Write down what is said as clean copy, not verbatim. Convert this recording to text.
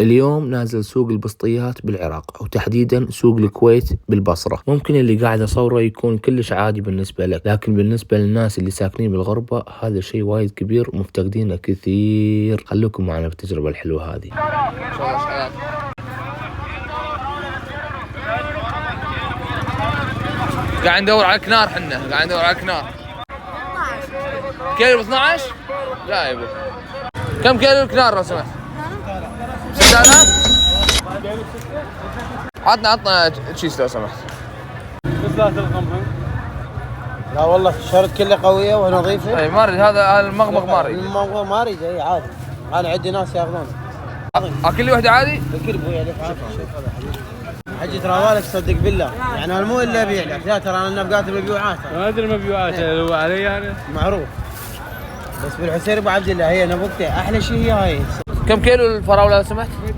اليوم نازل سوق البسطيات بالعراق وتحديدا سوق الكويت بالبصرة. ممكن اللي قاعد اصوره يكون كلش عادي بالنسبة لك، لكن بالنسبة للناس اللي ساكنين بالغربة هذا شيء وايد كبير ومفتقدينه كثير. خلوكم معنا بالتجربة الحلوة هذه. قاعد ندور على كنار، قاعد ندور على كنار. كيلو ب 12؟ لا يا ابو. كم كيلو الكنار لو سمحت؟ 6000؟ عطنا تشيس لو سمحت. بس لا تلقمها. لا والله الشرط كله قويه ونظيفه. اي ما اريد هذا المغمغ ما اريد. المغمغ ما اريد، اي عادي. انا عندي ناس ياخذون. اكل وحده عادي؟ بكل ابوي عليك عافيه. حجي ترى بالك صدق بالله، يعني انا مو الا ابيع لك، لا ترى انا بقاتل مبيوعات. ما ادري مبيوعات هو علي يعني معروف. بس بالحسين ابو عبد الله هي نبوكته احلى شيء هي هاي. كم كيلو الفراوله لو سمحت؟